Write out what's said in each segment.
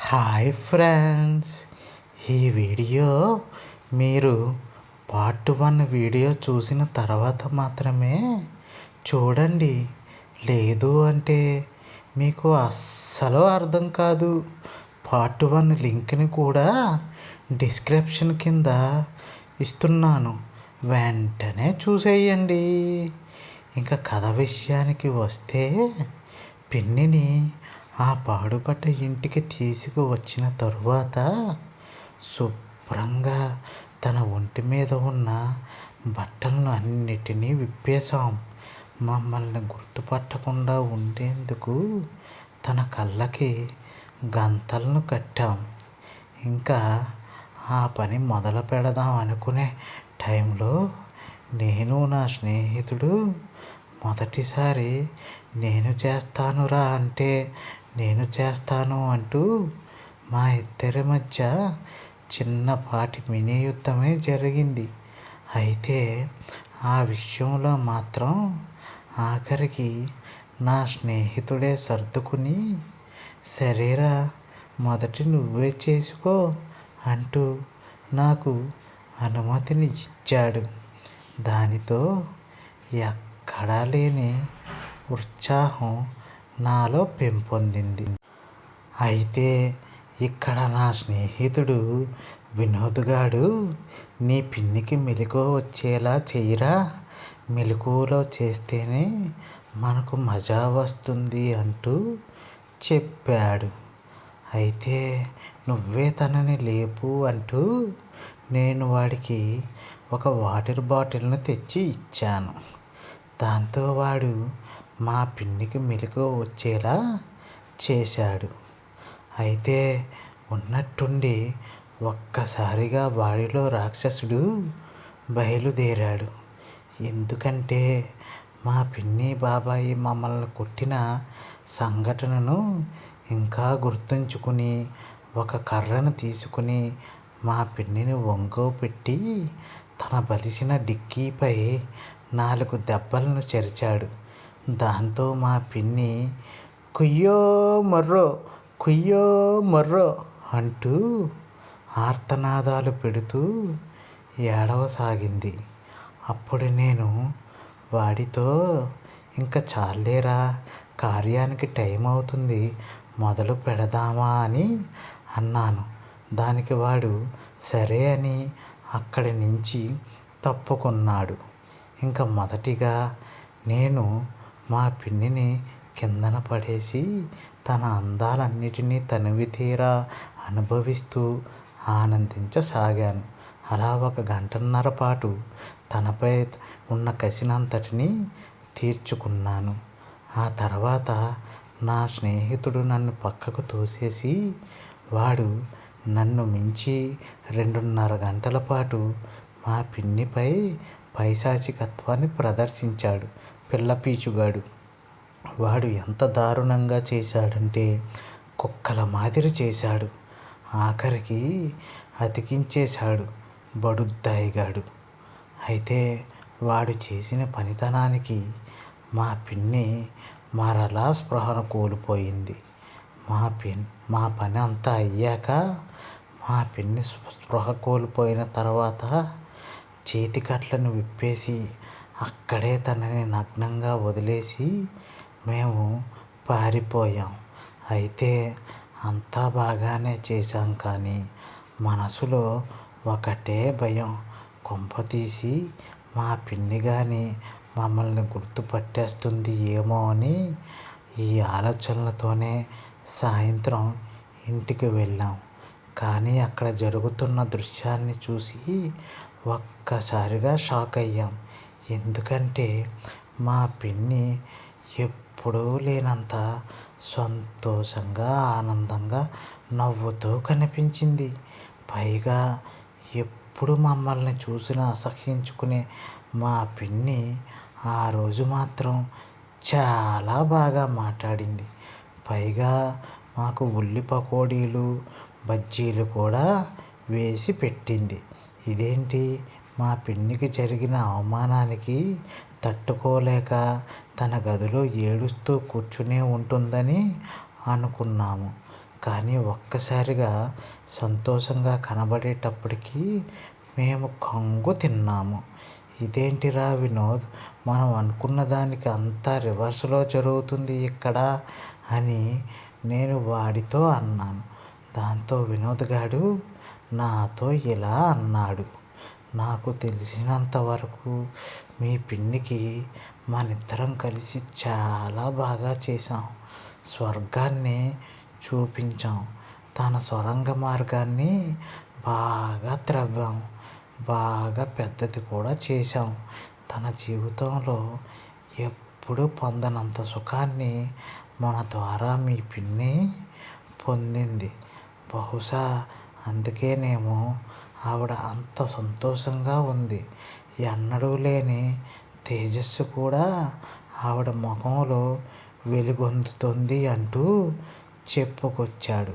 Hi friends, ఈ video మీరు part 1 video చూసిన తర్వాత మాత్రమే చూడండి. లేదు అంటే మీకు అస్సలు అర్థం కాదు. పార్ట్ 1 లింక్ని కూడా డిస్క్రిప్షన్ కింద ఇస్తున్నాను, వెంటనే చూసేయండి. ఇంకా కథ విషయానికి వస్తే, పిన్నిని ఆ పాడుపడ్డ ఇంటికి తీసుకువచ్చిన తరువాత శుభ్రంగా తన ఒంటి మీద ఉన్న బట్టలను అన్నిటినీ విప్పేశాం. మమ్మల్ని గుర్తుపట్టకుండా ఉండేందుకు తన కళ్ళకి గంతలను కట్టాం. ఇంకా ఆ పని మొదలు పెడదాం అనుకునే టైంలో నేను నా స్నేహితుడు మొదటిసారి నేను చేస్తానురా అంటే నేను చేస్తాను అంటూ మా ఇద్దరి మధ్య చిన్నపాటి మినీ యుద్ధమే జరిగింది. అయితే ఆ విషయంలో మాత్రం ఆఖరికి నా స్నేహితుడే సర్దుకుని, సరేరా మొదట నువ్వే చేసుకో అంటూ నాకు అనుమతిని ఇచ్చాడు. దానితో ఎక్కడా లేని ఉత్సాహం నాలో పెంపొందింది. అయితే ఇక్కడ నా స్నేహితుడు వినోద్గాడు, నీ పిన్నికి మెలకువ వచ్చేలా చెయ్యరా, మెలకువలో చేస్తేనే మనకు మజా వస్తుంది అంటూ చెప్పాడు. అయితే నువ్వే తనని లేపు అంటూ నేను వాడికి ఒక వాటర్ బాటిల్ను తెచ్చి ఇచ్చాను. దాంతో వాడు మా పిన్నికి మెలకువ వచ్చేలా చేశాడు. అయితే ఉన్నట్టుండి ఒక్కసారిగా వాడిలో రాక్షసుడు బయలుదేరాడు. ఎందుకంటే మా పిన్ని బాబాయి మమ్మల్ని కొట్టిన సంఘటనను ఇంకా గుర్తుంచుకుని ఒక కర్రను తీసుకుని మా పిన్నిని ఒంగోపెట్టి తన బలిసిన డిక్కీపై 4 దెబ్బలను చెరిచాడు. దాంతో మా పిన్ని కుయ్యో మర్రో కుయ్యో మర్రో అంటూ ఆర్తనాదాలు పెడుతూ ఏడవసాగింది. అప్పుడు నేను వాడితో, ఇంకా చాలేరా, కార్యానికి టైం అవుతుంది, మొదలు పెడదామా అని అన్నాను. దానికి వాడు సరే అని అక్కడి నుంచి తప్పుకున్నాడు. ఇంకా మొదటిగా నేను మా పిన్నిని కిందన పడేసి తన అందాలన్నిటినీ తనివితీరా అనుభవిస్తూ ఆనందించసాగాను. అలా 1 గంటన్నర పాటు తనపై ఉన్న కసినంతటినీ తీర్చుకున్నాను. ఆ తర్వాత నా స్నేహితుడు నన్ను పక్కకు తోసేసి, వాడు నన్ను మించి 2.5 గంటల పాటు మా పిన్నిపై పైశాచికత్వాన్ని ప్రదర్శించాడు. పిల్లపీచుగాడు. వాడు ఎంత దారుణంగా చేశాడంటే కుక్కల మాదిరి చేశాడు. ఆఖరికి అతికించేశాడు బడుద్దాయిగాడు. అయితే వాడు చేసిన పనితనానికి మా పిన్ని మరలా స్పృహను కోల్పోయింది. మా పని అంతా అయ్యాక మా పిన్ని స్పృహ కోల్పోయిన తర్వాత చేతికట్లను విప్పేసి అక్కడే తనని నగ్నంగా వదిలేసి మేము పారిపోయాం. అయితే అంతా బాగానే చేశాం, కానీ మనసులో ఒకటే భయం. కొంపతీసి మా పిన్ని కానీ మమ్మల్ని గుర్తుపట్టేస్తుంది ఏమో అని ఈ ఆలోచనలతోనే సాయంత్రం ఇంటికి వెళ్ళాం. కానీ అక్కడ జరుగుతున్న దృశ్యాన్ని చూసి ఒక్కసారిగా షాక్ అయ్యాం. ఎందుకంటే మా పిన్ని ఎప్పుడూ లేనంత సంతోషంగా, ఆనందంగా నవ్వుతూ కనిపించింది. పైగా ఎప్పుడు మమ్మల్ని చూసినా అసహ్యించుకునే మా పిన్ని ఆ రోజు మాత్రం చాలా బాగా మాట్లాడింది. పైగా మాకు ఉల్లి పకోడీలు, బజ్జీలు కూడా వేసి పెట్టింది. ఇదేంటి, మా పిన్నికి జరిగిన అవమానానికి తట్టుకోలేక తన గదిలో ఏడుస్తూ కూర్చునే ఉంటుందని అనుకున్నాము. కానీ ఒక్కసారిగా సంతోషంగా కనబడేటప్పటికి మేము కంగు తిన్నాము. ఇదేంటిరా వినోద్, మనం అనుకున్న దానికి అంతా రివర్స్లో జరుగుతుంది ఇక్కడ అని నేను వాడితో అన్నాను. దాంతో వినోద్ గాడు నాతో ఇలా అన్నాడు. నాకు తెలిసినంత వరకు మీ పిన్నికి మనిద్దరం కలిసి చాలా బాగా చేశాం. స్వర్గాన్ని చూపించాం. తన సొరంగ మార్గాన్ని బాగా త్రవ్వాం. బాగా పెద్దది కూడా చేశాం. తన జీవితంలో ఎప్పుడూ పొందనంత సుఖాన్ని మన ద్వారా మీ పిన్ని పొందింది. బహుశా అందుకేనేమో ఆవిడ అంత సంతోషంగా ఉంది. ఎన్నడూ లేని తేజస్సు కూడా ఆవిడ ముఖంలో వెలుగొందుతుంది అంటూ చెప్పుకొచ్చాడు.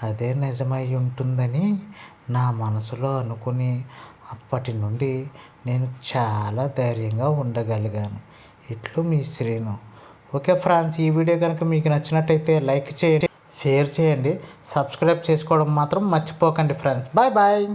అదే నిజమై ఉంటుందని నా మనసులో అనుకుని అప్పటి నుండి నేను చాలా ధైర్యంగా ఉండగలిగాను. ఇట్లు మీ శ్రీను. ఓకే ఫ్రెండ్స్, ఈ వీడియో కనుక మీకు నచ్చినట్టయితే లైక్ చేయండి, షేర్ చేయండి, సబ్స్క్రైబ్ చేసుకోవడం మాత్రం మర్చిపోకండి ఫ్రెండ్స్. Bye bye.